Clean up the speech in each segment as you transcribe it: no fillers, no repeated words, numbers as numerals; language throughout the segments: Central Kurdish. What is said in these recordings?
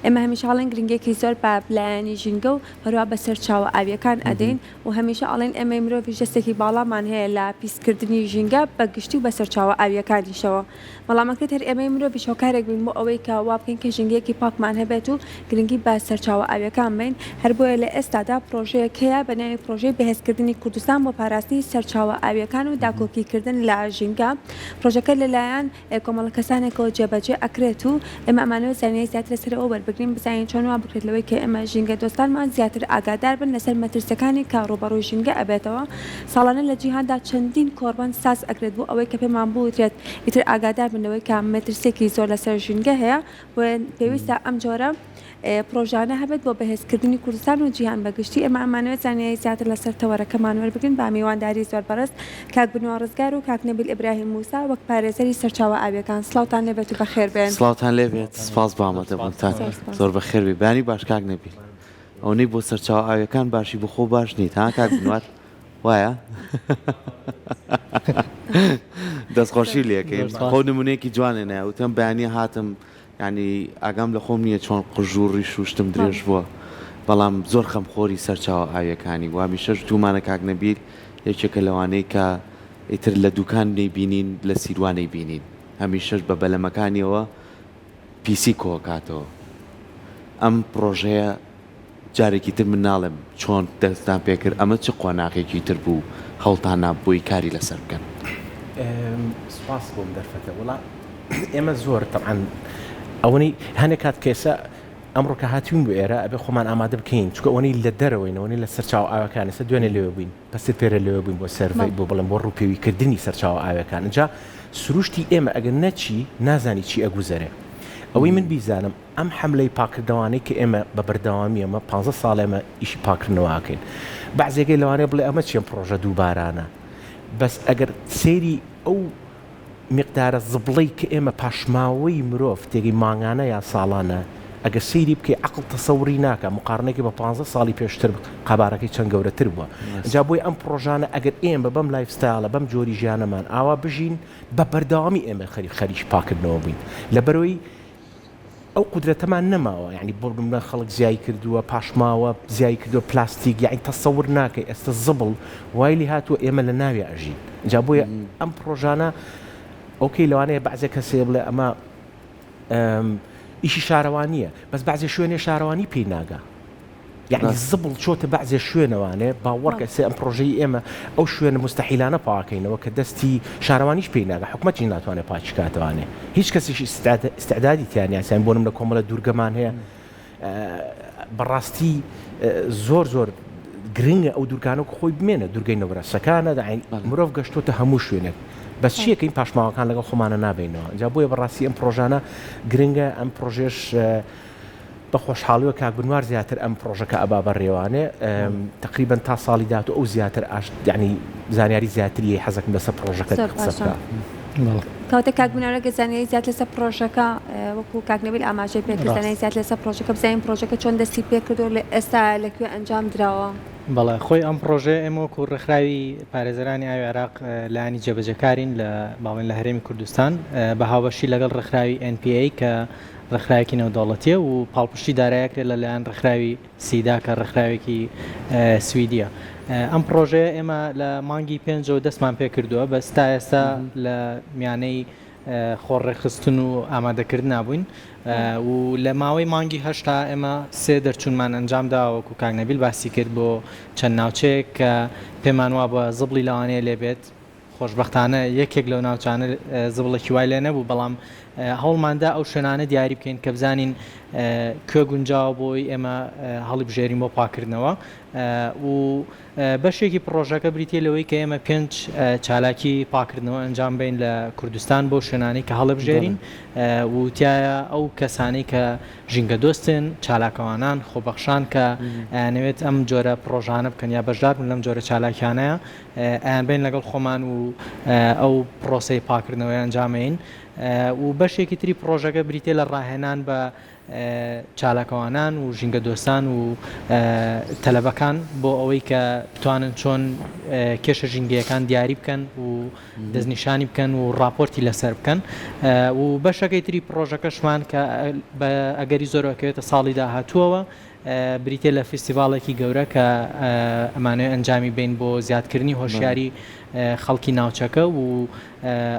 ئێمە هەمیشە ئاڵێن گرنگێکی زۆر بە پلایانی ژینگە و هەروە بە سەرچاوە ئاویەکان ئەدەین و هەمیشە ئاڵێن ئێمە مرۆڤ ژەستێکی باڵامان هەیە لە پیسکردنی ژینگە بە گشتی و بە سەرچاوە ئاویەکانیشەوە بەڵامەکرێت هەر ئێمەی مرۆڤ شۆکارێک بین بۆ ئەوەی کە وا بکەین کە ژینگەیەکی پاکمان هەبێت و گرنگی بە سەرچاوە ئاویەکان بین هەر بۆیە لە ئێستادا پرۆژەیەک هەیە بە ناوی پرۆژەی بەهێزکردنی کوردستان بۆ پاراستنی سەرچاوە ئاویەکان و داکۆکیکردن لە ژینگە پرۆژەکە لەلایەن کۆمەڵە کەسانێکەوە جێبەجێ ئەکرێت و ئێمە ئەمانەوە زانینی زیاتر لەسەر ئەوە وەربگرین بزانین چۆن وا بکرێت لەوەی کە ئێمە ژینگە دۆستانمان زیاتر ئاگادار بن لەسەر مەترسەکانی کە ڕوبەڕووی ژینگە ئەبێتەوە ساڵانە لە جیهاندا چەندین کۆڕبەند ساز ئەکرێت بۆ ئەوەی کە پێمان بوترێت ئیتر ئاگادار بنەوەی کە مەترسێکی زۆر لەسەر ژینگە هەیە پێویستە ئەم جۆرە پرۆژانە هەبێت بۆ بەهێزکردنی کوردستان و جیهان بەگشتی ئێمە ئەمانەوێت زانیاری زیاتر لەسەر تەوەرەکەمان وەربگرین با میوانداری زۆر بەڕست کاک بنوا ڕزگار و کاک نەبیل ئیبراهیم موسا وەک پارێزەری سەرچاوە ئاویەکان سڵاوتان لێبێت و بەخێر بێن. سڵاوتان لێبێت سپاس بۆ ئامادەبوونتان زۆر بەخێر بێ بانی باش کاک نەبیل ئەوەی بۆ سەرچاوە ئاویەکان باشی بخۆ باش نیت ها کاک بنوات وایە دەستخۆشی لێکەین خۆ نمونەیەکی جوانێ نایوتم بەیانی هاتم ینی ئاگام لە خۆم نییە چۆن قژووڕی شوشتم درێژ بووە بەڵام زۆر خەمخۆری سەرچاوە ئاویەکانی وامی شەش دوومانە کاک نەبیل یەکێکە لەوانەیە کە ئیتر لە دوکان نەیبینین لە سیروانەی بینین هەمیشەش بە بەلەمەکانیەوە پیسی کۆکاتەوە ئەم پرۆژەیە جارێکی تر من ناڵێم چۆن دەستان پێکرد ئەمە چ قۆناغێکی تر بوو هەوڵتان نابووی کاری لەسەر بکەن. سپاس بۆم دەرفەتە وڵا ئێمە زۆر تەعاان ئەوەی هەنێک کات کێسە ئەمڕۆ کە هاتیون بۆ ئێرە ئەبێ خۆمان ئامادە بکەین چکە ئەوەی لە دەرەوەینەوەی لە سەرچاو ئاوەکان ئێستا دوێنێ لێوە بووین پەسێ پێرە لێوە بووین بۆ سەرڤی بۆ بڵێم بۆ ڕووپێویکردنی سەرچاو ئاوەکان اینجا سروشتی ئێمە ئەگەر نەچی نازانی چی ئەگوزەرێ ئەوەی من بیزانم ئەم حملەی پاکردەوانەی کە ئێمە بە بەردەوامی ئەمە 15 ساڵ ئێمە ئیشی پاکردنەوەکەین بەعزێگەی لەوانەیە بڵێ ئەمە چێن پرۆژە دووبارانە بەس ئەگەر سێری ئەو مقدارە زبڵەی کە ئێمە پاشماوەی مرۆڤ تێگەی مانگانە یا ساڵانە ئەگە سەیری بکەی عقل تەسەوری ناکە مقارنێکی بە 15 ساڵی پێشتر قەبارەکەی چەند گەورەتر بووە جا بۆی ئەم پرۆژانە ئەگەر ئێمە بەم لایفستایلە بەم جۆری ژیانەمان ئاوا بژین بە بەردەوامی ئێمە خەریش پاکردنەوە بووین لەبەرەوەی ئەو قودرەتەمان نەماوە یعنی بۆ خەڵک زیای کردووە پاشماوە زیای کردووە پلاستیک یعنی تەسەور ناکەی ئێستا زبڵ وایلی هاتووە ئێمە لە ناوی ئەژین جا بۆیە ئەم پرۆژانە ئۆکەی لەوانەیە بەعزێ کەسێ بڵێ ئەمە ئیشی شارەوانیە بەس بەعزێ شوێنێ شارەوانی پێی ناگا یعنی زبڵ چۆتە بەعزێ شوێنەوانێ باوەڕکە سێ ئەم پرۆژەی ئێمە ئەو شوێنە مستەحیلانە پاکەینەوە کە دەستی شارەوانیش پێی ناگا حکومەتی ناتوانێت پاچکاتوانێ هیچ کەسیشی استعدادی تیانیاسیان بۆ نم لە کۆمەڵە دوورگەمان هەیە بەڕاستی زۆر گرنگە ئەو دوورگانە خۆی بمێنە دوورگەی نەوەرەسەکانە مرۆڤ گەشتۆتە هەموو شوێنێک بەس چیەکە این پاشماوەکان لەگەڵ خۆمانە نابینەوە جا بۆیە بەڕاستی ئەم پرۆژانە گرنگە ئەم پرۆژێش بە خۆشحاڵیوە کاک بنوار زیاتر ئەم پرۆژەکە ئەبا بەڕێوانێ تقریبا تا ساڵی داات و ئەو زیاتر ینی زانیاری زیاتری حەزەکەم لەسەر پرۆژەکە قسە کەوتە کاک بنوارە زانیاری زیات لەسەر پرۆژەکە وەکو کاک نەبیل ئاماژەی پێکردنەوەی زیات لەسەر پرۆژەکە بزانین پرۆژەکە چۆن دەستی پێکردو لە ئێستا لەکوێ ئەنجام درراوە. بەڵێ خۆی ئەم پرۆژێ ئێمە وەکو ڕێکخراوی پارێزەرانی ئاوی عێراق لایانی جێبەجەکارین لە باڵێن لە هەرێمی کوردستان بە هاوبەشی لەگەڵ ڕێکخراوی NPA کە ڕێکخراوێکی نێودەوڵەتیە و پاڵپشتی دارایەکرێت لەلایەن ڕێکخراوی سیدا کە ڕێکخراوێکی سویدیە. ئەم پرۆژەیە ئێمە لە مانگی 5 دەستمان پێ کردووە بەس تا ئێستا لە میانەی خۆڕێخستن و ئامادەکرد نبووین و لە ماوەی مانگی هەشتا ئێمە سێ دەرچوونمان ئەنجامدا وەکو کاک نەبیل باسی کرد بۆ چەند ناوچەیەک کە پێمان وا بە زبڵی لەوانەیە لێبێت خۆشبەختانە یەکێک لەو ناوچانە زبڵێکی وای لێ نەبوو بەڵام هەوڵماندا ئەو شوێنانە دیاری بکەین کە بزانین کوێ گونجاوە بۆی ئێمە هەڵی بژێرین بۆ پاکردنەوە و بەشێکی پرۆژەکە بریتە لەوەی کە ئێمە 5 چالاکی پاکردنەوە ئەنجام بین لە کوردستان بۆ شوێنانی کە هەڵە بژێرین و تایە ئەو کەسانی کە ژینگە دۆستن چالاکەوانان خۆبەخشان کە نەوێت ئەم جۆرە پرۆژانە بکەن یا بەشدار بن لەم جۆرە چالاکیانەیە ئەیان بین لەگەڵ خۆمان و ئەو پرۆسەی پاکردنەوەی ئەنجامین و بەشێکی تری پرۆژەکە بریتێ لە ڕاهێنان بە چالاکەوانان و ژینگە دۆستان و تەلەبەکان بۆ ئەوەی کە بتوانن چۆن کێشە ژینگەیەکان دیاری بکەن و دەستنیشانی بکەن و راپۆرتی لەسەر بکەن و بەشەکەی تری پرۆژەکەشمان کە ئەگەری زۆرەکەوێتە ساڵی داهاتووەوە بریتێ لە فستیڤالێکی گەورە کە ئەمانەوێ ئەنجامی بین بۆ زیادکردنی هۆشیاری خەڵکی ناوچەکە و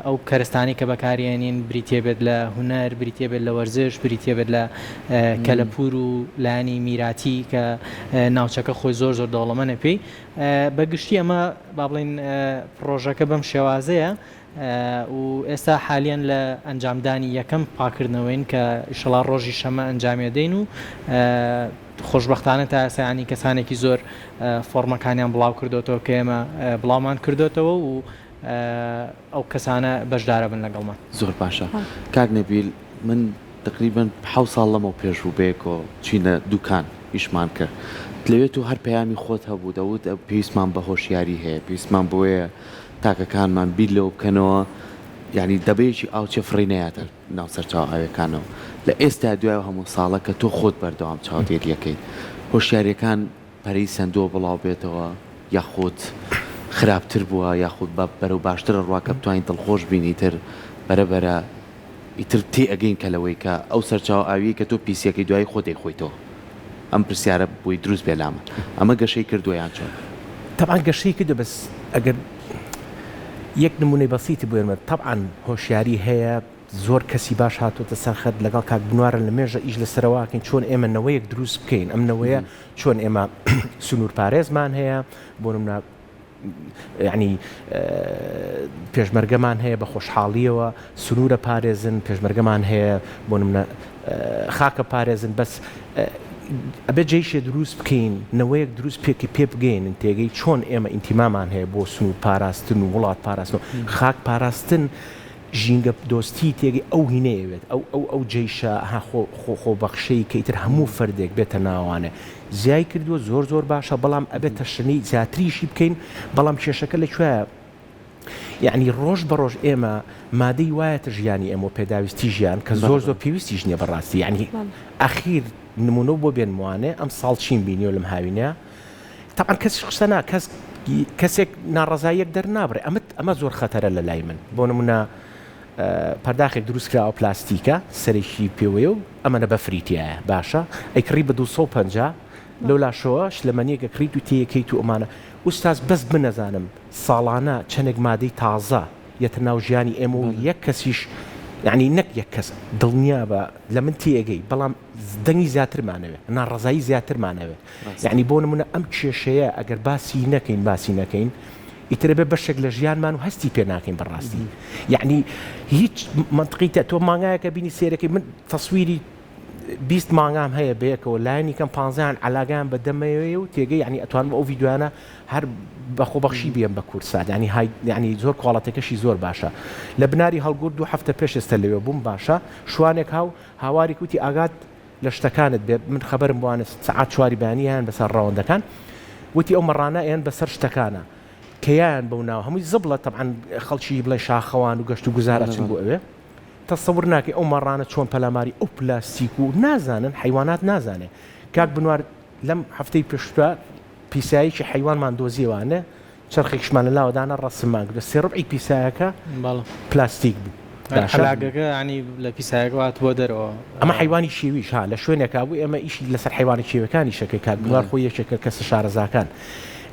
ئەو کەرستانی کە بەکارێنین بریتێ بێت لە هونەر بریتێ بێت لە وەرزش بریتێ بێت لە کەلەپور و لایانی میراتی کە ناوچەکە خۆی زۆر دەوڵەمەنە پێی بەگشتی ئەمە با بڵێن پرۆژەکە بەم شێوازەیە و ئێستا حالیان لە ئەنجامدانی یەکەم پاکردنەوەین کە ئیشەڵا ڕۆژی شەمە ئەنجامیەدەین و خۆشببختانە تا ئەسانی کەسانێکی زۆر فۆرمەکانیان بڵاو کردوتەوە کە ئێمە بڵاومان کردوتەوە و ئەو کەسانە بەشدارە بن لەگەڵمان زۆر باشە کاک نەبیل من تقریبا 7 ساڵ لەمە پێشوو بەیەکۆ چینە دوکان ئیشمان کرد لەوێت و هەر پەیامی خۆت هەبوو دەوت پێویستمان بە هۆشیاری هەیە پێویستمان بۆیە تاکەکانمان بیر لەوە بکەنەوە یعنی دەبەیەکی ئاوچە فڕی نەیاتە ناو سەرچاو ئاویەکانەوە لە ئێستا دوای هەموو ساڵە کە تۆ خۆت بەردەوام چاودێریەکەیت هۆشیاریەکان پەرەی سندۆ بڵاو بێتەوە یاخود خراپتر بووە یاخود بە بەرەو باشترە ڕواکە بتوانین دڵخۆش بینیتر بەرەبەرە ئیتر تێ ئەگەین کە لەوەی کە ئەو سەرچاو ئاوی کە تۆ پیسیەکەی دوای خۆتی خۆیتەوە ئەم پرسیارە بۆی دروست بێ لامە ئەمە گەشەی کردویان چۆن طبعا گەشەی کردو بەس ئەگەر یەک نمونەی بەسیتی بێنمە طبعا هۆشیاری هەیە زۆر کەسی باش هاتوۆتە سەرخەت لەگەڵ کاک بنوارە لە مێژە ئیش لەسەرەوەکەین چۆن ئێمە نەوەیەک دروست بکەین ئەم نەوەیە چۆن ئێمە سنوور پارێزمان هەیە بۆ نمونە یعنی پێشمەرگەمان هەیە بە خۆشحاڵیەوە سنوورە پارێزن پێشمەرگەمان هەیە بۆ نمونە خاکە پارێزن بەس ئەبێ جێیشێ دروست بکەین نەوەیەک دروست پێکی پێ بگەین تێگەی چۆن ئێمە ئینتیمامان هەیە بۆ سنوور پاراستن و وڵات پاراستن و خاک پاراستن ژینگە دۆستی تێگەی ئەو هینەیەوێت ئەو جێیشە خۆبەخشەی کە ئیتر هەموو فەردێک بێتە ناوانە زیای کردووە زۆر باشە بەڵام ئەبێتە شنەی زیاتریشی بکەین بەڵام کێشەکە لەکوێیە یعنی ڕۆژ بە ڕۆژ ئێمە مادەی وایەتە ژیانی ئێمە پێداویستی ژیان کە زۆر پێویستیش نییە بەڕاستی یعنی ئەخیر نمونە بۆ بێن وانێ ئەم ساڵ چین بینیۆ لەم هاوینە تاقان کەسی قسەنا کەسێک ناڕزاییەک دەرنابڕێ ئەمە زۆر خەتەرە لە لای من بۆ نمونە پەرداخێک دروستکراوە پلاستیکە سەرێکی پێوەیە و ئەمەە بەفریتیایە باشە ئەیکڕی بە 250 لەو لاشەوە شلەمەنیەکە کریت و تەیەکەیت و ئەمانە ئوستاز بەس بنەزانم ساڵانە چەندێک مادەی تازە یەتە ناو ژیانی ئێمە و یەک کەسیش یعنی نەک یەک کەس دڵنیا بە لە من تێگەی بەڵام دەنگی زیاترمانەوێت ناڕزایی زیاترمانەوێت یعنی بۆ نمونە ئەم کێشەیە ئەگەر باسی نەکەین ئیترە بێ بەشێک لە ژیانمان و هەستی پێ ناکەین بەڕاستی یعنی هیچ منطقیتە تۆ مانگایەکە بینی سێرەکەی من تەسویری 20 مانگام هەیە بەیەکەوە لایەنی کەم 15 علاگیان بە دەمەوێ و تێگەی یعنی ئەتوانم ئەو ڤیددیوانە هەر بەخۆبەخشی بێم بە کورسات ینی زۆر کواڵەتەکەشی زۆر باشە لە بناری هەڵگورد 2 هەفتە پێش ئێستا لەوێ بووم باشە شوانێک هاواری کوتی ئاگات لە شتەکانت بێت من خەبەرم بوانە سعات چواری بەیانیان بەسەر ڕەوەندەکان وتی ئەو مەڕانە ئێن بەسەر شتەکانە کەیان بەو ناو هەمووی زبڵە طبعاً خەڵکی بڵێ شاخەوان و گەشت و گوزارە چن بۆ ئەوێ تەسەور ناکەی ئەو مەڕانە چۆن پەلاماری ئەو پلاستیک و نازانن حیوانات نازانێ کاک بنوار لەم هەفتەی پێشتوە پیساییکی حیوانمان دۆزیێوانە چرخێکشمان لە لاوەدانە ڕەسممان کردو 3/4 پیسایەکە پلاستیک بوو حلاگەکە ینی لە پیسایەکەات بۆ دەرەوە ئەمە حیوانی شێویش ها لە شوێنێکا بوو ئێمە ئیشی لەسەر حیوانی شێوەکانی شەکەی کاک بنوار خۆی یەکێکە کەسە شارەزاکان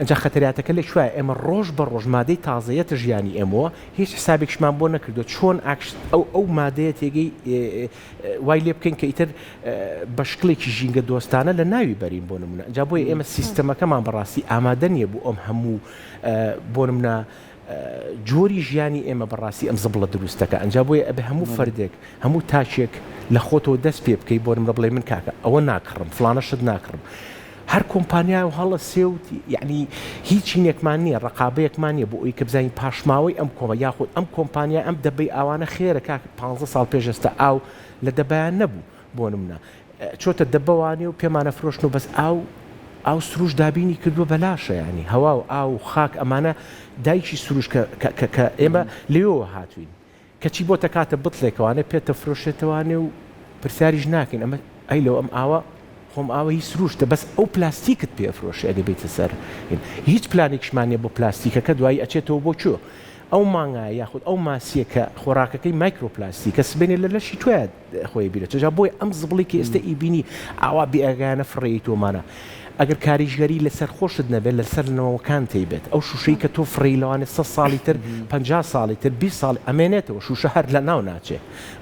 ئەجا خەتەریاتەکە لە کوێ ئێمە ڕۆژ بە ڕۆژ مادەی تازەیەتە ژیانی ئێمەوە هیچ حسابێکشمان بۆ نەکردو چۆن ئەو مادەیە تێگەی وای لێ بکەین کە ئیتر بە شکڵێکی ژینگە دۆستانە لە ناوی بەرین بۆ نمونە جا بۆیە ئێمە سیستەمەکەمان بەڕاستی ئامادە نیە بوو ئەم هەموو بۆ نمونە جۆری ژیانی ئێمە بەڕاستی ئەم زبڵە دروستەکە ئەنجا بۆیە ئەبێ هەموو فەردێک هەموو تاچێک لە خۆتەوە دەست پێ بکەی بۆ نمرە بڵێ من کاکە ئەوە ناکڕم فلانەشت ناکڕم هەر کۆمپانیا و هەڵە سێوت یعنی هیچی نێکمان نییە ڕقابەیەکمان نیە بۆ ئەوی کە بزانین پاشماوەی ئەم کۆمە یاخود ئەم کۆمپانیا ئەم دەبەی ئاوانە خێرە کاک 15 ساڵ پێشستا ئاو لە دەبیان نەبوو بۆ نمونە چۆتە دەبەوانی و پێمانە فرۆشن و بەس ئاو سروش دابینی کردووە بەلاشە ینی هەوا و ئاو خاک ئەمانە دایکی سروش کە ئێمە لێەوە هاتوین کەچی بۆ تەکاتە بتڵێکەوانە پێتە فرۆشێتەوانێ و پرسیاریش ناکەین ئەمە ئەی لەو ئەم ئاوە خۆم ئاوە هیچ سروشتە بەس ئەو پلاستیکت پێفرۆشە ئەگە بیتە سەر هیچ پلانێکشمانێ بۆ پلاستیکەکە دوایی ئەچێتەوە بۆ چوە ئەو مانگای یاخود ئەو ماسیە کە خۆراکەکەی مایکرۆپلاستیکە سبێنێ لە لەشی توێت خۆی بیرە چجا بۆی ئەم زبڵی کە ئێستا ئیبینی ئاوا بێئەگانە فڕێیتۆمانە ئەگەر کاریژگەری لەسەر خۆشت نەبێت لەسەر نەوەکان تێبێت ئەو شوشەی کە تۆ فڕیلەوانە 100 ساڵی تر 50 ساڵی تر 20 ساڵ ئەمێنێتەوە شوشە هەر لە ناو ناچێ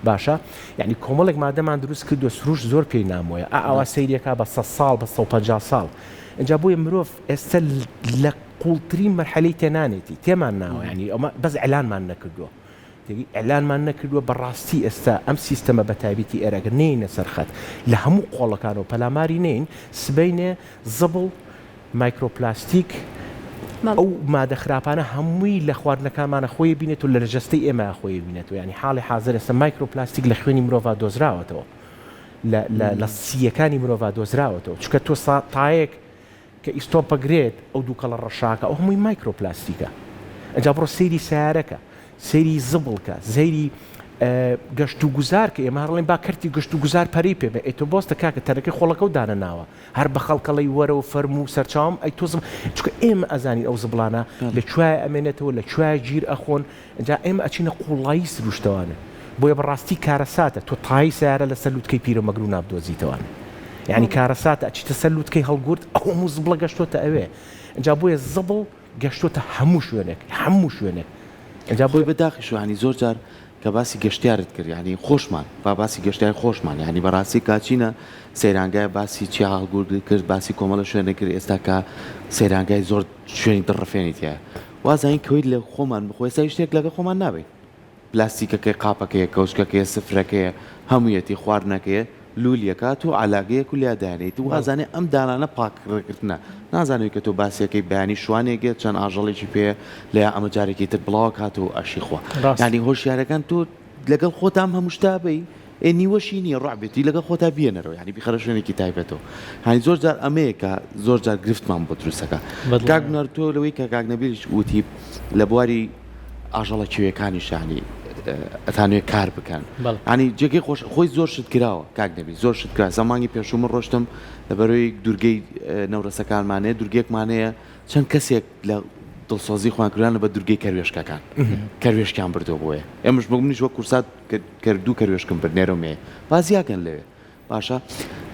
باشە یعنی کۆمەڵێک مادەمان دروست کردو سروش زۆر پێی نامۆیە ئاوا سەیرێکا بە 100 ساڵ بە 150 ساڵ اینجا بۆیە مرۆڤ ئێستا لە قوڵترین مەرحەلەی تێنانێتی تێمان ناوە ینی ئەمە بەس ئەلانمان نەکردووە ئەلانمان نەکردووە بەڕاستی ئێستا ئەم سیستەمە بەتایبەتی ئێرەگە نینە سەرخەت لە هەموو قۆڵەکان و پەلاماری نین سبەینێ زبڵ مایکرۆپلاستیک ئەو مادە خراپانە هەمووی لە خواردنەکانمانە خۆی بینێت و لە ڕژەستەی ئێمە خۆی بینێت و ینی حاڵی حاضر ئێستا مایکرۆپلاستیک لە خوێنی مرۆڤ دۆزراوەتەوە لە سیەکانی مرۆڤ دۆزراوەتەوە چکە تۆ تایەک کە ئیستۆپەگرێت ئەو دووکەڵە ڕەشاکە ئەو هەمووی مایکرۆپلاستیکە ئەجا بڕۆ سەیری سیارەکە سەیری زبڵکە زەیری گەشت و گوزار کە ئێمە هەڕڵێن با کەرتی گەشت و گوزار پەری پێ بێ ئێتۆ بۆستە کاکە تەرەکەی خۆڵەکە و دانە ناوە هەر بە خەڵکەڵی وەرە و فەرم و سەرچاوم ئەی تۆزم چکە ئێمە ئەزانی ئەو زبڵانە لە کوێ ئەمێنێتەوە لە کوێ گیر ئەخۆن ئەجا ئێمە ئەچینە قوڵایی سروشتەوانە بۆیە بەڕاستی کارەساتە تۆ تای سیارە لەسەر لووتکەی پیرۆمەگر و نابدۆزیتەوەوانە یعنی کارەساتە ئەچیتە سەر لووتکەی هەڵگورت ئەو هەموو زبڵە گەشتۆتە ئەوێ ئەجا بۆیە زبڵ گەشتۆتە هەموو شوێنێک ئەجا بۆی بەداخی شوانی زۆر جار کە باسی گەشتیارت کرد ینی خۆشمان با باسی گەشتیار خۆشمان ینی بەڕاستی کاچینە سەیرانگای باسی چی هەڵگورد کرد باسی کۆمەڵە شوێنە کرد ئێستا کە سەیرانگای زۆر شوێنی دڕفێنیتە وازین کەویت لە خۆمان بخۆی سای شتێک لەگە خۆمان نابێت پلاستیکەکەی قاپەکەیە کەوشکەکەی سفرەکەیە هەموویەتی خواردنەکەیە لولیەکات و علاگەیەک و لیادانێت و وازانێ ئەم دانانە پاکڕێکردنە نازانوی کە تۆ باسیەکەی بەیانی شوانێکێت چەند ئاژەڵێکی پێ لە ئەمە جارێکی تر بڵاو کات و ئەشیخوا ینی هۆشیارەکان تۆ لەگەڵ خۆتام هەمووشتابی نیوەشی نیە ڕابێتی لەگەڵ خۆتا بێنەرەوە ینی بیخەرە شوێنێکی تایبێتەوە هەنی زۆر جار ئەمەیە کە زۆر جار گرفتمان بۆ دروستەکە کاک بنەر تۆ لەوەی کە کاک نەبیریش وتی لە بواری ئاژەڵە کوێیەکانی شانی ئەتانوێ کار بکەن ینی جێگەی خۆی زۆر شت کراوە کاک نەبی زۆر شت کرا زەمانی پێشوو من ڕۆشتم لەبەرەوەی دوورگەی نەورەسەکانمانەیە دوورگێکمانەیە چەند کەسێک لە دڵسۆزی خوانکردانە بە دوورگەی کەروێشکەکان کەروێشکیان بردەوە بۆیە ئێمەش بگمنیش وە کورسات کردو کەروێشکم بردنێرەمێ بازیاکەن لەوێ باشە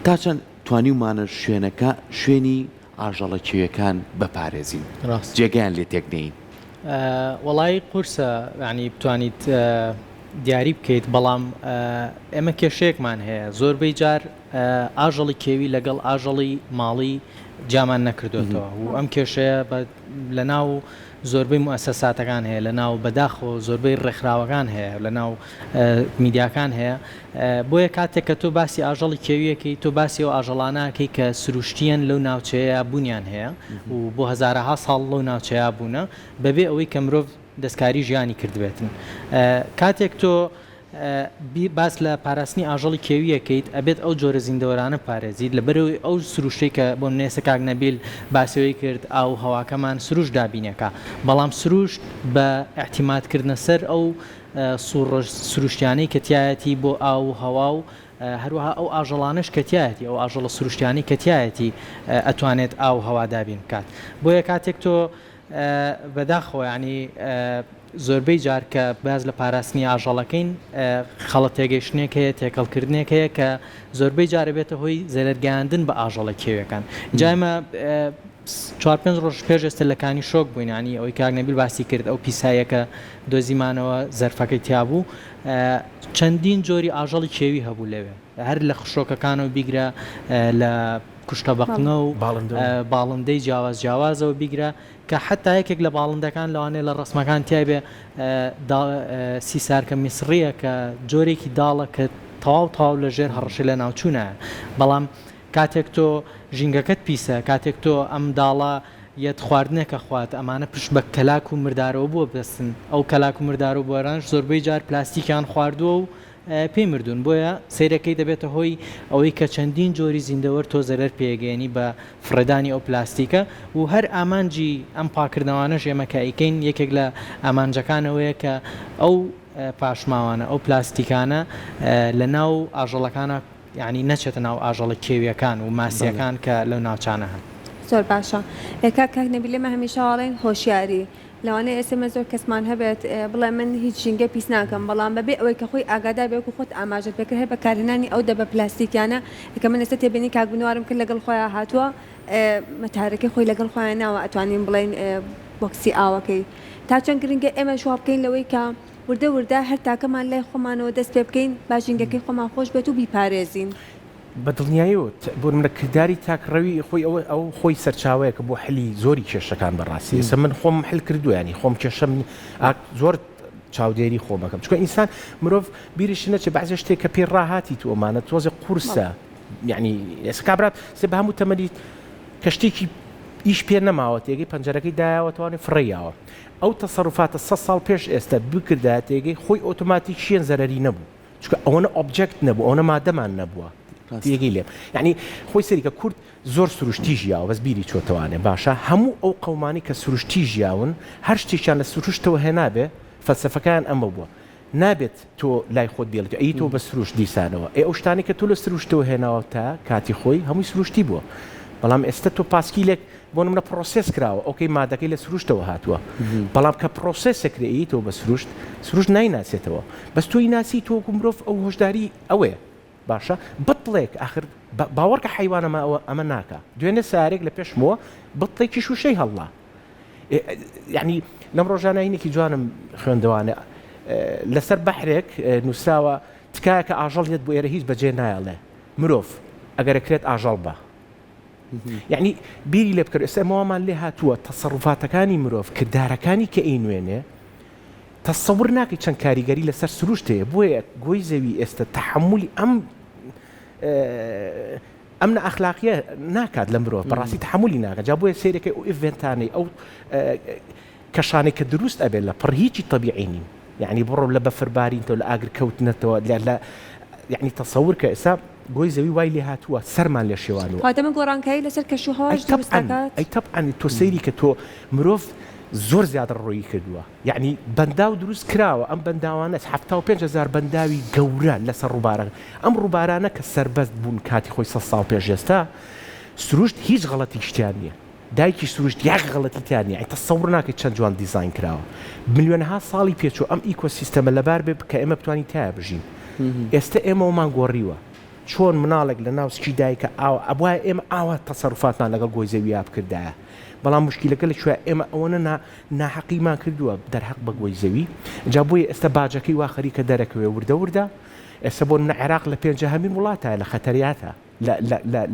تا چەند توانیمانە شوێنەکە شوێنی ئاژەڵە کوێیەکان بەپارێزین جێگەیان لێ تێکنین وڵی قورسە ینی بتوانیت دیاری بکەیت بەڵام ئێمە کێشەیەکمان هەیە زۆربەی جار ئاژەڵی کێوی لەگەڵ ئاژەڵی ماڵی جامان نەکردوێتەوە و ئەم کێشەیە لە ناو زۆربەی موسساتەکان هەیە لە ناو بەداخۆ زۆربەی ڕێکخراوەکان هەیە لە ناو میدیاکان هەیە بۆیە کاتێک کە تۆ باسی ئاژەڵی کێویەکەی تۆ باسی و ئاژەڵانەکەی کە سروشتیان لەو ناوچەیە بوونیان هەیە و بۆ هەزارەها ساڵ لەو ناوچەیە بوونە بەبێ ئەوەی کە مرۆڤ دەستکاری ژیانی کردبێتن کاتێک تۆ باس لە پاراستنی ئاژەڵی کێویەکەیت ئەبێت ئەو جۆرە زیندەوەرانە پارێزیت لەبەرەوەی ئەو سروشتەی کە بۆ نێسە کاک نەبیل باسەوەی کرد ئاو هەواکەمان سروش دابینەکە بەڵام سروشت بە احتیماتکردنە سەر ئەو سروشتیانەی کەتیایەتی بۆ ئاو هەوا و هەروەها ئەو ئاژەڵانش کەتیایەتی ئەو ئاژەڵە سروشتیانی کەتیایەتی ئەتوانێت ئاو هەوا دابین بکات بۆیە کاتێک تۆ بەداخۆ ینی زۆربەی جار کە باز لە پاراستنی ئاژەڵەکەین خەڵەت تێگەیشتنێک هەیە تێکەڵکردنێک هەیە کە زۆربەی جارە بێتە هۆی زەرگەاندن بە ئاژەڵە کێویەکان جایمە 4-5 ڕۆژ پێش ئێستا لەکانی شۆک بووینانی ئەوەی کاک نەبیل باسی کرد ئەو پیسایەکە دۆزیمانەوە زەرفەکەی تیابوو چەندین جۆری ئاژەڵی کێوی هەبوو لەوێ هەر لە خشۆکەکانەوە بیگرە لە کوشتە بەقنە و باڵندەی جیاوازەوە بیگرە کە حتا یەکێک لە باڵندەکان لەوانەیە لە ڕسمەکان تایبێ سیسارکە میسڕیە کە جۆرێکی داڵە کە تەواو لە ژێر هەڕەشە لە ناوچوونە بەڵام کاتێک تۆ ژینگەکەت پیسە کاتێک تۆ ئەم داڵە یەت خواردنێکە خوات ئەمانە پشت بە کەلاک و مردارەوە بووە بەستن ئەو کەلاک و مردار و بۆرانش زۆربەی جار پلاستیکیان خواردووە و پێی مردون بۆیە سیرەکەی دەبێتە هۆی ئەوەی کە چەندین جۆری زیندەوەر تۆ زەرەر پێگەێنی بە فرەدانی ئەو پلاستیکە و هەر ئامانجی ئەم پاکردنەوانەش ئێمە کە ئیکەین یەکێک لە ئامانجەکانەوەیە کە ئەو پاشماوانە ئەو پلاستیکانە لە ناو ئاژەڵەکانە یعنی نەچێتە ناو ئاژەڵە کێویەکان و ماسیەکان کە لەو ناوچانە هەن. زۆر باشە کاک نەبیل لێمە هەمیشەڵێن هۆشیاری لەوانەیە ئێسمە زۆر کەسمان هەبێت بڵێ من هیچ ژینگە پیس ناکەم بەڵام بەبێ ئەوەی کە خۆی ئاگادار بێ و خۆت ئاماژت پێکرد هەیە بەکارهێنانی ئەو دەبە پلاستیکیانە کە من ئێستا تێبینی کاکبنوارم کرد لەگەڵ خۆیان هاتووە مەتارەکەی خۆی لەگەڵ خۆیان ناوە ئەتوانین بڵێن بۆکسی ئاوەکەی تا چەند گرنگە ئێمە شوا بکەین لەوەی کە وردە وردە هەر تاکەمان لای خۆمانەوە دەست پێ بکەین با ژینگەکەی خۆمان خۆش بێت و بیپارێزین. بەدڵنیاییەوە بۆ منە کردداری تاکڕەوی خۆی ئەو خۆی سەرچاوەیە کە بۆ حلی زۆری کێشەکان بەڕاستی ێستا من خۆم حل کردویانی خۆم کێشەم زۆر چاودێری خۆمەکەم چکە ئینسان مرۆڤ بیریش نەچێ بەعزێ شتێک کە پێ ڕاهاتی تو ئەمانە تۆزە قورسە یعنی ئێستا کابرات سێ بە هەموو تەمەنی کەشتێکی ئیش پێ نەماوە تێگەی پەنجەرەکەی دایاوە توانێت فڕیاوە ئەو تەسەڕوفاتە 100 ساڵ پێش ئێستا بکردا تێگەی خۆی ئۆتۆماتیک شیێن زەرەری نەبوو چکە ئەوەنە ئۆبجەکت نەبوو ئەوەنە مادەمان نەبووە تێگەی لێم یعنی خۆی سەریکە کورد زۆر سروشتی ژیاوە بەس بیری چۆتەوانێ باشە هەموو ئەو قەومانی کە سروشتی ژیاون هەر شتێکیان لە سروشتەوە هێنابێ فەلسەفەکان ئەمە بووە نابێت تۆ لای خۆت بێڵێت ئەی تۆ بە سروشت دیسانەوە ئەو شتانی کە تۆ لە سروشتەوە هێناوە تا کاتی خۆی هەمووی سروشتی بووە بەڵام ئێستا تۆ پاسکیلێک بۆ نمونە پرۆسس کراوە ئەوکەی مادەکەی لە سروشتەوە هاتووە بەڵام کە پرۆسسەکرێت تۆ بە سروشت نایناسێتەوە بەس تۆی ناسی تۆ مرۆڤ ئەو هۆشداری ئەوەیە باشە بڵێک آخر باوەڕکە حیوانەمە ئەمە ناکە دوێنێ سارێک لە پێشمەوە بڵێکی شوشەی هەڵا یعنی لەم ڕۆژانەینێکی جوانم خوێندەوانە لەسەر بەحرێک نووسراوە تکایە کە ئاژەڵێت بۆ ئێرە هیچ بەجێ نایڵێ مرۆڤ ئەگەرەکرێت ئاژەڵ بە یعنی بیری لێ بکرد ئێستا ئەمەوەمان لێ هاتووە تەسەڕوفاتەکانی مرۆڤ کردارەکانی کە ئەینوێنێ تەسەور ناکەی چەند کاریگەری لەسەر سروشتەیە بۆیە گۆی زەوی ئێستا تەحملی ئەم ئەخلاقیە ناکات لە مرۆڤ بەڕاستی تەحملی ناکات جا بۆیە سیرەکەی ئەو ئیڤێنتانەی ئەو کەشانێک کە دروست ئەبێت لە پڕ هیچی طبیعی نین یعنی بڕۆ لە بەفربارینەوە لە ئاگر کەوتنەتەوە لە یعنی تەسەور کە ئێستا گۆی زەوی وای لێ هاتووە سەرمان لێ شێوانەوە واتە من گۆڕانکاری لەسەر کەشوهاش دروست دەکات ئەی تەبعەن تۆ سەیری کە تۆ مرۆڤ زۆر زیاتر ڕۆیی کردووە یعنی بەنداو دروست کراوە ئەم بەنداوانە 75,000 بەنداوی گەورە لەسەر ڕووبارە ئەم ڕووبارانە کە سربەست بوون کاتی خۆی 100 ساڵ پێش ئێستا سروشت هیچ غەڵەتی شتیان نییە دایکی سروشت یاک غەڵەتیتیان نیە تەسەور ناکەیت چەند جوان دیزاین کراوە ملیۆنەها ساڵی پێچوو ئەم ئیکۆسیستەمە لەبار بێ کە ئێمە بتوانین تایە بژین ئێستا ئێمەوەمان گۆڕیوە چۆن مناڵێک لە ناوسکی دایکە ئاوە ئەبواە ئێمە ئاوە تەسەڕوفاتمان لەگەڵ گۆی زەویە بکردایە بەڵام مشکلەکە لە شوێ ئێمە ئەوەنە ناحەقیمان کردووە دەرحەق بە گۆی زەوی جا بۆیە ئێستا باجەکەی وا خەریکە دەرەکەوێ وردە وردە ئێستا بۆ منە عێراق لە 5 وڵاتە لە خەتەریاتە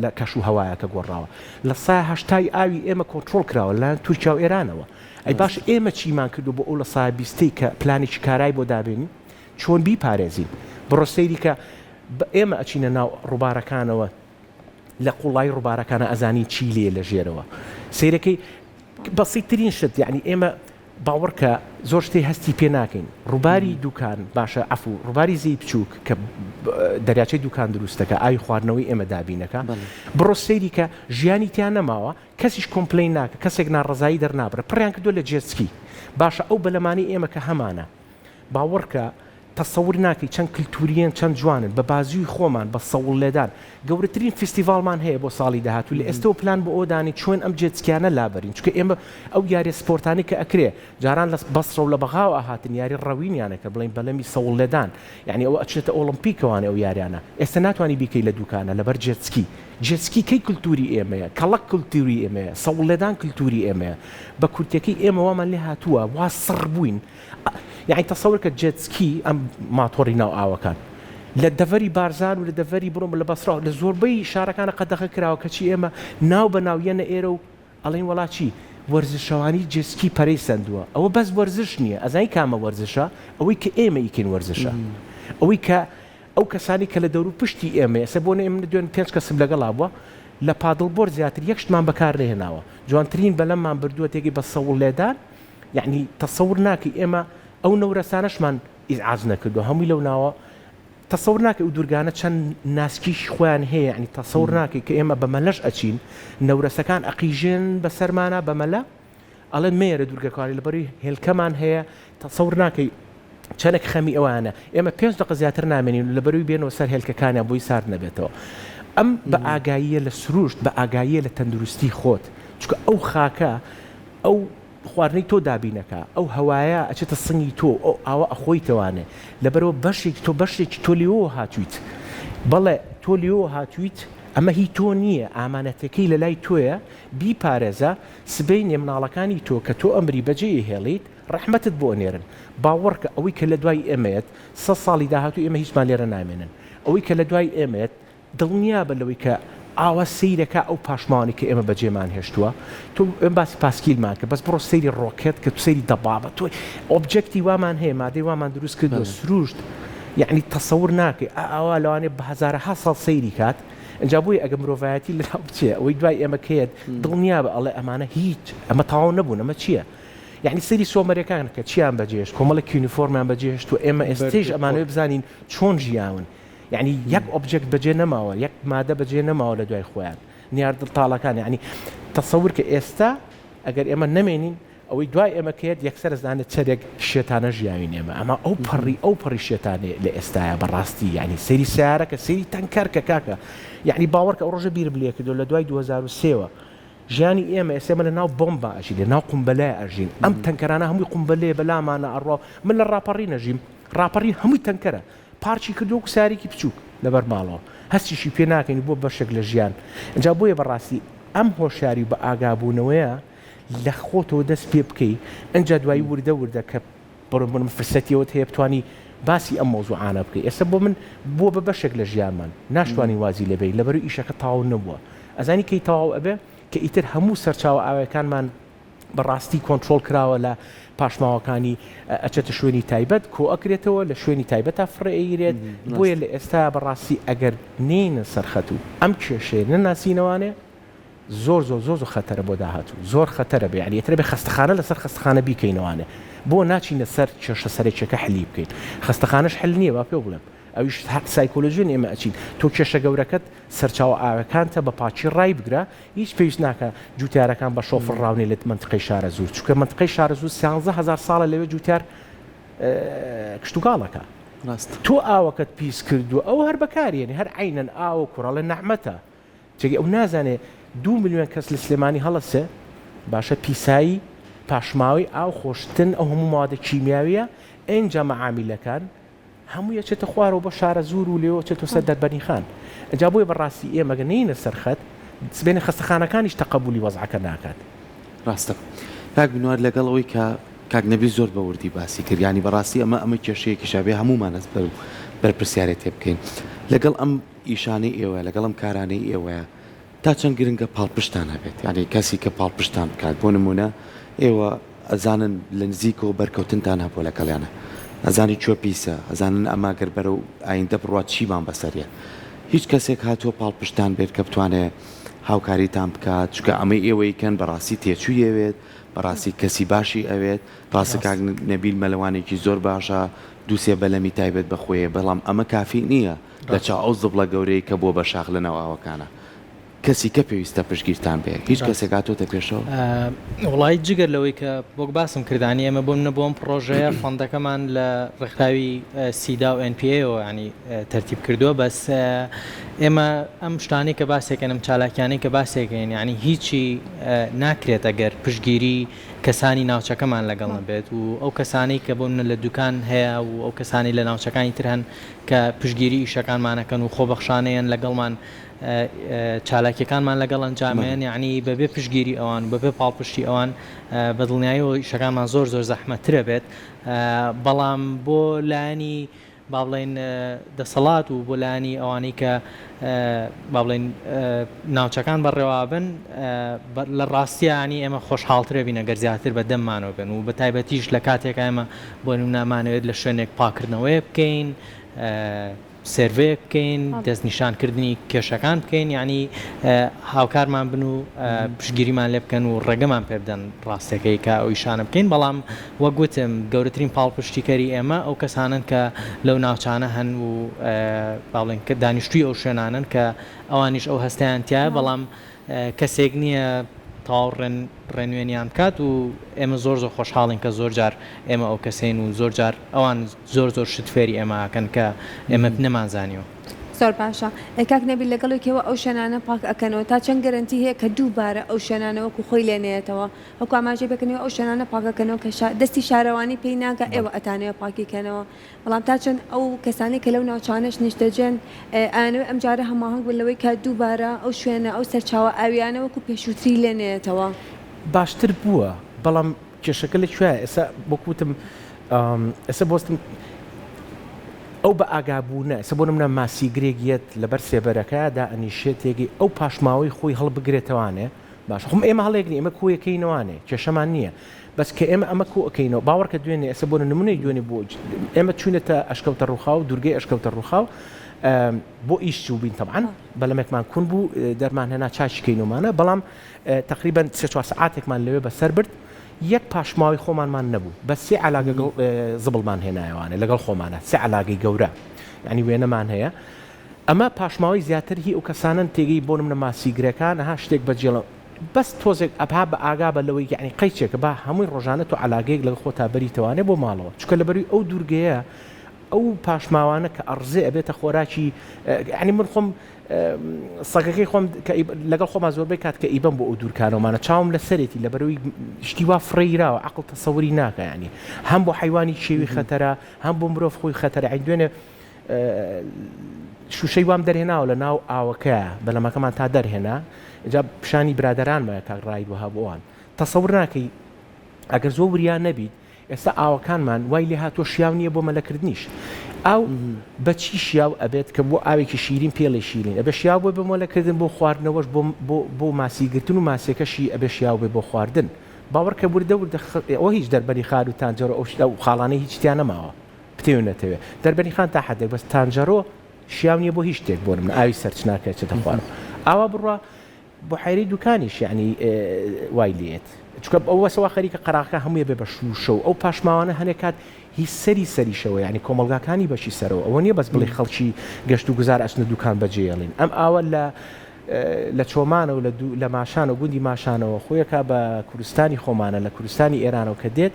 لە کەش و هەوایە کە گۆڕاوە لە سایە هەشتای ئاوی ئێمە کۆنتڕۆڵ کراوە لە تورکیا و ئێرانەوە ئەی باش ئێمە چیمان کردو بۆ ئەو لە سایە بیستەی کە پلانێکی کارای بۆ دابێنی چۆن بیپارێزین بڕۆ سەیری کە ئێمە ئەچینە ناو ڕووبارەکانەوە لە قوڵای ڕووبارەکانە ئەزانی چی لێ لە ژێرەوە سیرەکەی بەسیترین شت یعنی ئێمە باوەڕکە زۆر شتەی هەستی پێ ناکەین ڕووباری دوکان باشە ئەفو ڕووباری زەی بچووک کە دەریاچەی دوکان دروستەکە ئاوی خواردنەوەی ئێمە دابینەکە بڕۆ سەیری کە ژیانی تیان نەماوە کەسیش کۆمپلین ناکە کەسێک ناڕزایی دەرنابرە پڕیان کردو لە جێسکی باشە ئەو بەلەمانی ئێمە کە هەمانە باوەڕکە تەسەور ناکەی چەند کللتوریان چەند جوانن بە بازووی خۆمان بە سەوڵ لێدان گەورەترین فستیڤالمان هەیە بۆ ساڵی داهاتوو لە ئێستەوە پلان بۆ ئەودانی چۆن ئەم جێتسکیانە لابەرین چکە ئێمە ئەو یاری سپۆرتانی کە ئەکرێ جاران لە بەسڕە و لە بەغاوە هاتن یاری ڕەوینیانە کە بڵین بەلەمی سەوڵ لێدان یعنی ئەو ئەچێتە ئۆلمپیکەوانە ئەو یاریانە ئێستا ناتوانانی بیکەی لە دوکانە لەبەر جێتسکی کەی کللتوری ئێمەیە کەڵک کللتوری ئێمەیە سەوڵ لێدان کللتوری ئێمەیە بە کورتەکەی ئێمە وامان لێ هاتووە وا سڕ بووین یعنی تەسەور کە جێتسکی ئەم ماتۆڕی ناو ئاوەکان لە دەڤەری بارزان و لە دەڤەری بڕۆم لە بەسڕ لە زۆربەی شارەکانە قەدەخە کراوە کەچی ئێمە ناو بە ناویەنە ئێرە و ئەڵین وڵاچی وەرزشەوانی جێسکی پەرەی سندووە ئەوە بەس وەرزش نییە ئەزای کامە وەرزشە ئەوەی کە ئێمە ئیکەین وەرزشە ئەوەی کە ئەو کەسانی کە لە دەور و پشتی ئێمە ئێستا بۆ ئێمە دوێن 5 کەسم لەگەڵا بووە لە پادڵبۆر زیاتر یەک شتمان بەکار نهێناوە جوانترین بەلەممان بردووە تێگەی بە سەوڵ لێدان یعنی تەسەور ناکەی ئێمە ئەو نەورەسانەشمان ئیزعاج نەکردو هەمووی لەو ناوە تەسەور ناکەی و دوورگانە چەند ناسکیش خۆیان هەیە یعنی تەسەور ناکەی کە ئێمە بەمەلەش ئەچین نەورەسەکان ئەقیژێن بەسەرمانە بەمەلە ئەڵێن مێرە دوورگەکانی لەبەری هێلکەمان هەیە تەسەور ناکەی چەنێک خەمی ئەوانە ئێمە 5 دقە زیاتر نامێنین لە بەروی بێنەوە سەر هێلکەکانیان بۆی سارد نەبێتەوە ئەم بە ئاگاییە لە سروشت بە ئاگاییە لە تەندروستی خۆت چکە ئەو خاکە ئەو خواردنەی تۆ دابینەکە ئەو هەوایە ئەچێتە سنگی تۆ ئەو ئاوە ئەخۆیتەوانێ لەبەرەوە بەشێکی تۆ لێەوە هاتوویت بەڵێ تۆ لێەوە هاتوویت ئەمە هی تۆ نییە ئامانەتەکەی لە لای تۆیە بیپارێزە سبەی نێمناڵەکانی تۆ کە تۆ ئەمری بەجێ هێڵیت ڕەحمەتت بۆ نێرن باوەڕکە ئەوەی کە لە دوای ئێمەیەت 100 ساڵی داهاتوو ئێمە هیچمان لێرە نامێنن ئەوەی کە لە دوای ئێمەیەت دڵنیا بە لەوەی کە ئاوا سیرەکە ئەو پاشماوانی کە ئێمە بەجێمان هێشتووە تۆ ئەم باسی پاسکیلمان کە بەس بڕۆ سەیری ڕۆکێت کە تو سەیری دەبابە تۆ ئۆبجێکتی وامان هەیە مادەی وامان دروست کردووە سروشت یعنی تەسەور ناکەی ئاوا لەوانێ بە 1000 ساڵ سەیری کات ئەجا بۆی ئەگە مرۆڤایەتی لەناو بچێ ئەوەی دوای ئێمە کێت دڵنیا بە ئەڵێ ئەمانە هیچ ئەمە تاوا نەبوون ئەمە چییە؟ یعنی سەیری سۆمەریەکان کە چیان بەجێشت کۆمەڵە یونیفۆرمیان بەجێهێشت و ئێمە ئێستێژ ئەمانەوەی بزانین چۆن ژیاون یعنی یەک ئۆبجێکت بەجێ نەماوە یەک مادە بەجێ نەماوە لە دوای خۆیان نیاردڵتاڵەکان یعنی تەسەور کە ئێستا ئەگەر ئێمە نەمێنین ئەوەی دوای ئێمە کێت یەکسەر زانێت چەرێک شێتانە ژیاوین ئێمە ئەمە ئەو پەڕی شێتانێ لە ئێستاە بەڕاستی یعنی سەیری سیارەکە سەیری تەنکەرکە کاکە یعنی باوەڕکە ئەو ڕۆژە بیرم لێ کردو لە دوای 2023ەوە ژیانی ئێمە ئێسێمە لە ناو بۆمبا ئەژین لە ناو قومبەلای ئەژین ئەم تەنکەرانە هەمووی قومبەلێ بەلامانە ئەڕۆ من لە ڕاپەڕی نەژیم ڕاپەڕی هەمووی تەنکەرە پارچی کردو و سارێکی بچووک لەبەر ماڵەوە هەستیشی پێ ناکەین بۆ بەشێک لە ژیان اینجا بۆیە بەڕاستی ئەم هۆشیاری بە ئاگابوونەوەیە لە خۆتەوە دەست پێ بکەی ئەنج دوایی وردە کە بڕم فرسەتیەوەت هەیە بتوانی باسی ئەم مۆزوعانە بکەی ئێستا بۆ من بۆ بە بەشێک لە ژیانمان ناشتوانی وازی لەبێ لەبەروی ئیشەکە تاو نەبووە ئەزانی کەی تەواو ئەبێ کە ئیتر هەموو سەرچاوە ئاوەکانمان بەڕاستی کۆنتترۆل کراوە لە پاشماوەکانی ئەچێتە شوێنی تایبەت کۆ ئەکرێتەوە لە شوێنی تایبەتە فڕئیرێت بۆیە لە ئێستا بەڕاستی ئەگەر نینە سەرخەت و ئەم کێشەیە نەناسینەوانێ زۆر خەتەرە بۆ داهاتوو زۆر خەتەرە بێ یعنی بێ خەستەخانە لەسەر خەستەخانە بیکەینەوانێ بۆ ناچینە سەر کێشە سەرێکێکە حلی بکەین خەستەخانەش حل نییە با پێ بڵێم ئەویش سایکۆلۆژیون ئێمە ئەچین تۆ کێشە گەورەکەت سەرچاو ئاوەکانتە بە پاچی ڕای بگرە هیچ پێویست ناکە جوتیارەکان بە شۆفر ڕاونێ لە منطقەی شارە زوور چونکە منطقەی شارە زوور 13000 ساڵە لەوێ جوتیار کشتتوگاڵەکە تۆ ئاوەکەت پیس کردو ئەو هەر بەکارێنی هەر عینەن ئاوە کوڕە لە نەحمەتە چێکی ئەو نازانێ 2 ملیۆن کەس لە سلێمانی هەڵەسێ باشە پیسایی پاشماوی ئاو خۆشتن ئەو هەموو مادە کیمیاویە ئەنجا مەعامیلەکان هەموو یەچێتە خوارەوە بە شارە زوور و لێەوە چێتۆ سەر دەربەنی خان ئەجا بۆی بەڕاستی ئێمەگە نینە سەرخەت سبێنە خەستەخانەکانیش تەقەبولی وەزعەکە ناکات ڕاستە کاک بنوار لەگەڵ ئەوەی کە کاک نەبی زۆر بەوردی باسی کردیانی بەڕاستی ئەمە کێشەیەکی شابێ هەمومان ئەس بەرپرسیارێت تێ بکەین لەگەڵ ئەم ئیشانەی ئێوە لەگەڵ ئەم کارانەی ئێوەیە تا چەند گرنگە پاڵپشتان هەبێت یعنی کەسی کە پاڵپشتان بکات بۆ نمونە ئێوە ئەزانن لە نزیکەوە بەرکەوتنتان هەبوو لەگەڵیانە ئەزانی چۆ پیسە ئەزانن ئەماگەر بەرە و ئایندە بڕات چیمان بەسەریە هیچ کەسێک هاتووە پاڵپشتان بێت کە بتوانێت هاوکاریتان بکات چکە ئەمەی ئێوەیکەن بەڕاستی تێچوویەوێت بەڕاستی کەسی باشی ئەوێت ڕاستە کاک نەبیل مەلەوانێکی زۆر باشە دووسێ بەلەمی تایبەت بەخۆیە بەڵام ئەمە کافی نییە لە چاو ئەو زبڵە گەورەی کە بۆ بە شاغلنەوە ئاوەکانە کەسی کە پێویستە پشتگیرتان بێ هیچ کەسێک هاتۆتە پێشەوە وڵی جگەر لەوەی کە بۆک باسم کردانی ئەمە بۆم نەبووم پرۆژەیە فەندەکەمان لە ڕێکخراوی سیدا و NPAەوە ینی تەرتیب کردووە بەس ئێمە ئەم شتانی کە باسێکەن ئەم چالاکیانی کە باسێکین ینی هیچی ناکرێت ئەگەر پشتگیری کەسانی ناوچەکەمان لەگەڵ نەبێت و ئەو کەسانی کە بۆن لە دوکان هەیە و ئەو کەسانی لە ناوچەکانی تر هەن کە پشتگیری ئیشەکانمانەکەن و خۆبەخشانەیەن لەگەڵمان چالاکیەکانمان لەگەڵ ئەنجامیان یعنی بەبێ پشتگیری ئەوان بەبێ پاڵپشتی ئەوان بەدڵنیاییەوە شەکانمان زۆر زەحمەتترە بێت بەڵام بۆ لایانی با بڵێن دەسەڵات و بۆ لایانی ئەوانەی کە با بڵێن ناوچەکان بەڕێوابن لە ڕاستیانی ئێمە خۆشحاڵترە بینە گەر زیاتر بە دەممانەوە بن و بە تایبەتیش لە کاتێکە ئێمە بۆ نامانەوێت لە شوێنێک پاکردنەوەی بکەین سێرڤێ بکەین دەستنیشانکردنی کێشەکان بکەین یعنی هاوکارمان بن و پشتگیریمان لێ بکەن و ڕێگەمان پێ بدەن ڕاستەکەی کە ئەو ئیشانە بکەین بەڵام وەگوتم گەورەترین پاڵپشتیکەری ئێمە ئەو کەسانن کە لەو ناوچانە هەن و باڵێن کە دانیشتوی ئەو شوێنانن کە ئەوانیش ئەو هەستیان تایە بەڵام کەسێک نییە تاو ڕێنوێنیان بکات و ئێمە زۆر خۆشحاڵین کە زۆر جار ئێمە ئەو کەسین و زۆر جار ئەوان زۆر شت فێری ئێمەکەن کە ئێمە نەمانزانیەوە. زۆر باشە کاک نەبی لەگەڵێکەوە ئەو شەنانە پاک ئەکەنەوە تا چەند گەرنتی هەیە کە دووبارە ئەو شەنانەوەکو خۆی لێنێتەوە وەکو ئاماژەی بکەنەوە ئەو شەنانە پاکەکەنەوە کە دەستی شارەوانی پێی ناکە ئێوە ئەتانەوە پاکیکەنەوە بەڵام تا چەند ئەو کەسانی کە لەو ناوچانش نیشتەجێن ئەوێ ئەم جارە هەماهەنگ بلەوەی کە دووبارە ئەو شوێنە ئەو سەرچاوە ئاویانە وەکو پێشووتری لێنێتەوە باشتر بووە بەڵام کێشەکە لەکوێ ئێستا بۆکوتم ئێستا بۆستم ئەو بە ئاگابوونە ئێستا بۆ نمونە ماسیگرێکیەت لەبەر سێبەرەکەدا ئەنیشێتێکی ئەو پاشماوەی خۆی هەڵبگرێتەوانێ باش خۆم ئێمە هەڵێکنی ئێمە کویەکەینەوانێ کێشەمان نییە بەس کە ئێمە ئەمە کوەکەینەوە باوەڕکە دوێنێ ئێستا بۆ نمونەی دوێنێ بۆ ئێمە چوونێتە ئەشکەوتە ڕووخاو دوورگەی ئەشکەوتە ڕووخاو بۆ ئیش چوو بین تەبعاً بەلەمێکمان کون بوو دەرمان هێنا چاچکەینەوەمانە بەڵام تقریبا 3-4 ساعاتێکمان لەوێ بەسەر برد یەک پاشماوی خۆمانمان نەبوو بە سێ علاگە زبڵمان هێنایەوانێ لەگەڵ خۆمانە سێ علاگەی گەورە یعنی وێنەمان هەیە ئەمە پاشماوی زیاتر هی ئەو کەسانن تێگەی بۆ منە ماسیگرەکان ها شتێک بەجێڵە بەس تۆزێک ئەبها بە ئاگا بە لەوەی یعنی قەیچێکە با هەمووی ڕۆژانە تۆ علاگەیەک لەگە خۆتا بەریتەوانێ بۆ ماڵەوە چکە لەبەروی ئەو دوورگەیە ئەو پاشماوانە کە ئەڕزێ ئەبێتە خۆراکی ینی من خۆم سەگەکەی خۆم لەگەڵ خۆمان زۆربەی کات کە ئیبم بۆ ئەو دوورکانەوەمانە چاوم لە سەرێتی لەبەرەوەی شتی وا فڕێراوە عقڵ تەسەوری ناکە ینی هەم بۆ حیوانی شێوی خەتەرە هەم بۆ مرۆڤ خۆی خەتەرە عین دوێنێ شوشەی وام دەرهێناوە لە ناو ئاوەکە بەلەمەکەمان تا دەرهێنا جا پیشانی برادرانمە کاک ڕای وها بۆوان تەسەور ناکەی ئەگەر زۆر وریان نەبیت ئێستا ئاوەکانمان وای لێ هاتۆ شیاو نییە بۆ مەلەکردنیش ئەو بەچی شیاو ئەبێت کە بۆ ئاوێکی شیرین پێڵی شیرین ئەبێ شیاو بۆ بمۆلەکردن بۆ خواردنەوەش بۆ ماسیگرتن و ماسیەکەشی ئەبێ شیاو بێ بۆ خواردن باوەڕکە وردە ئەوە هیچ دەربەری خار و تانجەرۆ ئەو خاڵانەی هیچ تیان نەماوە پتێونەتەوێ دەربەری خان تا حدێک بەس تانجەرۆ شیاو نییە بۆ هیچ شتێک بۆ من ئاوی سەرچ ناکەێتە خوارد ئاوا بڕە بۆ حیری دوکانیش یعنی وای لێت چکە ئەوە سەوا خەریکە قەراقەکە هەموویە بێ بە شوشە و ئەو پاشماوانە هەنێکات هیچ سەریشەوە یعنی کۆمەلگاکانی بەشی سەرەوە ئەوە نییە بەس بڵێ خەڵکی گەشت و گوزار ئەچنە دوکان بەجێڵین ئەم ئاوە لە چۆمانە و لە ماشانە و گوندی ماشانەوە خۆیەکە بە کوردستانی خۆمانە لە کوردستانی ئێرانەوە کە دێت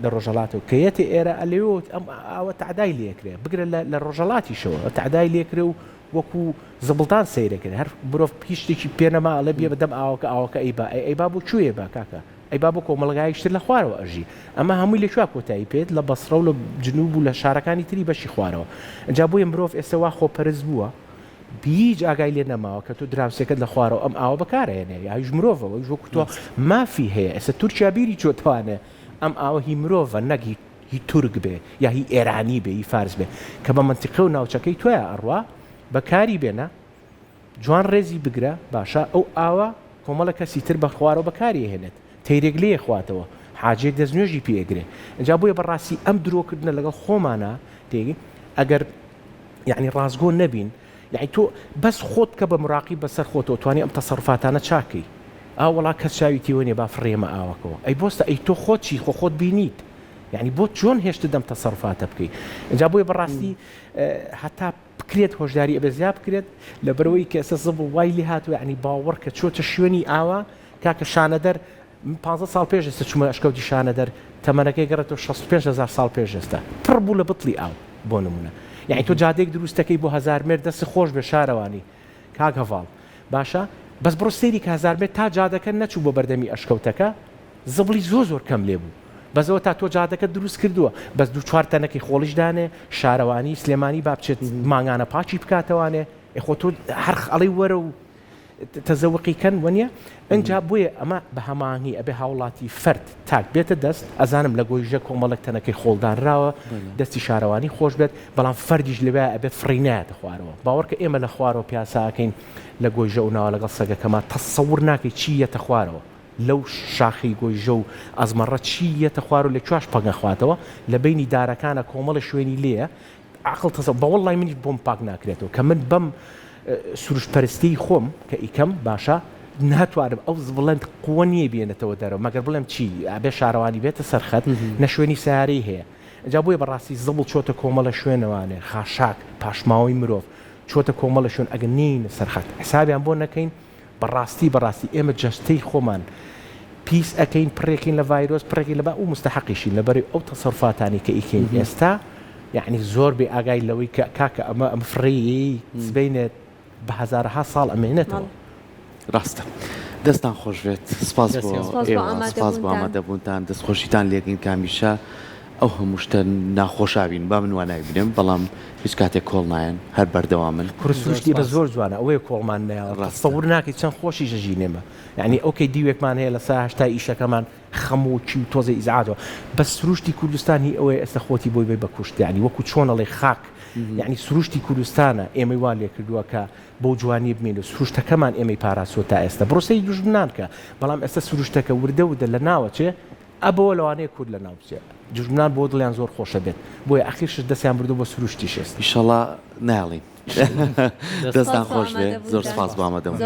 لە ڕۆژەڵاتەوە کەیەتی ئێرە ئەلێوت ئەم ئاوە تعدای لێکرێ بگرە لە ڕۆژەڵاتیشەوە تعدای لێکرێ و وەکو زبڵتان سەیرەکرد هەر مرۆڤ هیچ شتێکی پێنەما ئەڵێ بێ بەدەم ئاوەکە ئەیبا بۆ کوێ بە کاکە ئەیبا بۆ کۆمەڵگایشتر لە خوارەوە ئەژی ئەمە هەمووی لەکوێ کۆتایی پێت لە بەسڕە و لە جنوب و لە شارەکانی تری بەشی خوارەوە ئەجا بۆیە مرۆڤ ئێستا وا خۆپەرز بووە هیچ ئاگای لێ نەماوە کە تۆ دراوسەکەت لە خوارەوە ئەم ئاوە بەکارهێنێ یاش مرۆڤەوە وەکو تۆ مافی هەیە ئێستا تورکیا بیری چۆتوانێ ئەم ئاوە هی مرۆڤە نەگی هی تورک بێ یا هی ئێرانی بێ هی فارس بێ کە بە منتیقە و ناوچەکەی تۆیە ئەڕوا بەکاری بێنە جوان ڕێزی بگرە باشە ئەو ئاوە کۆمەڵە کەسی تر بە خوارەوە بەکاری هێنێت تەیرێک لێ خواتەوە حاجێک دەستنوێژی پێگرێ اینجا بۆیە بەڕاستی ئەم درۆکردنە لەگەڵ خۆمانە تێگی ئەگەر یعنی ڕازگۆ نەبین یعنی تۆ بەس خۆت کە بە مراقی بەسەر خۆتەوە توانی ئەم تەسەڕفاتانە چاکەی ئاوەڵا کەس چاویتیوەنێ با فڕێمە ئاوەکەەوە ئەی بۆستە ئەی تۆ خۆچی خۆت بینیت یعنی بۆ چۆن هێشت دەم تەسەڕفاتە بکەیت اینجا بۆیە بەڕاستی هەتا بکرێت هۆشداری ئەبێ زیاد بکرێت لە بەرەوەی کە ئێستا زبڵ وای لێ هاتووە ینی باوەڕ کە چۆتە شوێنی ئاوا کاکە شانەدەر 15 ساڵ پێش ئێستا چوومە ئەشکەوتی شانەدەر تەمەنەکەی گەڕێتەوە 65,000 ساڵ پێش ئێستا پڕ بوو لە بتڵی ئاو بۆ نمونە یعنی تۆ جادێک دروستەکەی بۆ 1000 مێر دەست خۆش بێ شارەوانی کاک هەڤاڵ باشە بەس بڕۆ سەیری کە 1000 مێر تا جادەکە نەچوو بۆ بەردەمی ئەشکەوتەکە زبڵی زۆر کەم لێ بوو بەزەوە تا تۆ جادەکە دروست کردووە بەس 2-4 تەنەکەی خۆڵش دانێ شارەوانی سلێمانی با بچێت ماگانە پاچی بکاتەوانێ خۆ تۆ هەر ئەڵی وەرە و تەزەوقیکەن وەنیە ئەنجا بۆیە ئەمە بە هەماهنی ئەبێ هاوڵاتی فرد تاک بێتە دەست ئەزانم لە گۆیژە کۆمەڵک تەنەکەی خۆڵدانراوە دەستی شارەوانی خۆش بێت بەڵام فەردیش لەوێ ئەبێت فڕینایەتە خوارەوە باوەڕکە ئێمە لە خوارەوە پیاساکەین لە گۆیژە و ناوە لەگەڵ سەگەکەمە تەسەور ناکەی چیەتە خوارەوە لەو شاخی گۆیژە و ئەزمەڕە چیەتە خوار و لە کوێش پەگە خواتەوە لە بینی دارەکانە کۆمەڵە شوێنی لێە عقڵ تەسە بەوەڵڵای منیش بۆم پاک ناکرێتەوە کە من بەم سروش پەرستی خۆم کە ئیکەم باشە ناتوانم ئەو بڵند قووە نییە بێنێتەوە دەرەوە مەگەر بڵێم چی ئابێ شارەوانی بێتە سەرخەت نە شوێنی سیارەی هەیە ئەجا بۆیە بەڕاستی زبڵ چۆتە کۆمەڵە شوێنەوانێ خاشاک پاشماوەی مرۆڤ چۆتە کۆمەڵە شوێن ئەگەر نین سەرخەت حسابیان بۆ نەکەین بەڕاستی ئێمە جەستەی خۆمان پیس ئەەکەین پڕێکین لە ڤایرۆس پڕێکی لە و مستحقیشین لەبەری ئەو تەسەڕفاتانی کە ئیکەین ئێستا یعنی زۆر بێ ئاگای لەوەی کاکە ئەمە فڕی سبینێت بە هەزارها ساڵ ئەمێنێتەوە ڕاستە دەستان خۆش بێت سپاس بۆ ئامادەبوونتان دەستخۆشیتان لێکین کامیشە ئەو هەموو شتە ناخۆشاوین با من وانای بنێم بەڵام هیچ کاتێک کۆڵ نایەن هەر بەردەوامن کوڕسروشتی بە زۆر جوانە ئەوەیە کۆڵمان ڕاستەور ناکەیت چەند خۆشی ژەژینێمە یعنی ئەوکەی دیوێکمان هەیە لە ساهشتا ئیشەکەمان خەموچی و تۆزە ئیزعاجەوە بە سروشتی کوردستانی ئەوەیە ئێستا خۆتی بۆی بە کوشت ینی وەکو چۆنەڵێ خاک یعنی سروشتی کوردستانە ئێمەی وا لێ کردووە کە بۆ جوانی بمێن و سروشتەکەمان ئێمەی پاراسۆ تا ئێستا بڕۆسەی دوژمنان کە بەڵام ئێستا سروشتەکە وردە ودە لە ناوە چێ ئەبەوە لەوانەیە کورد لە ناو بچێ جوژمنان بۆ دڵیان زۆر خۆشە بێت بۆیە ئەخیرش دەستیان بردو بۆ سروشتی شێست ئیشەڵا ناڵین دەستان خۆش بێت زۆر سپاس بۆ ئامادەبوون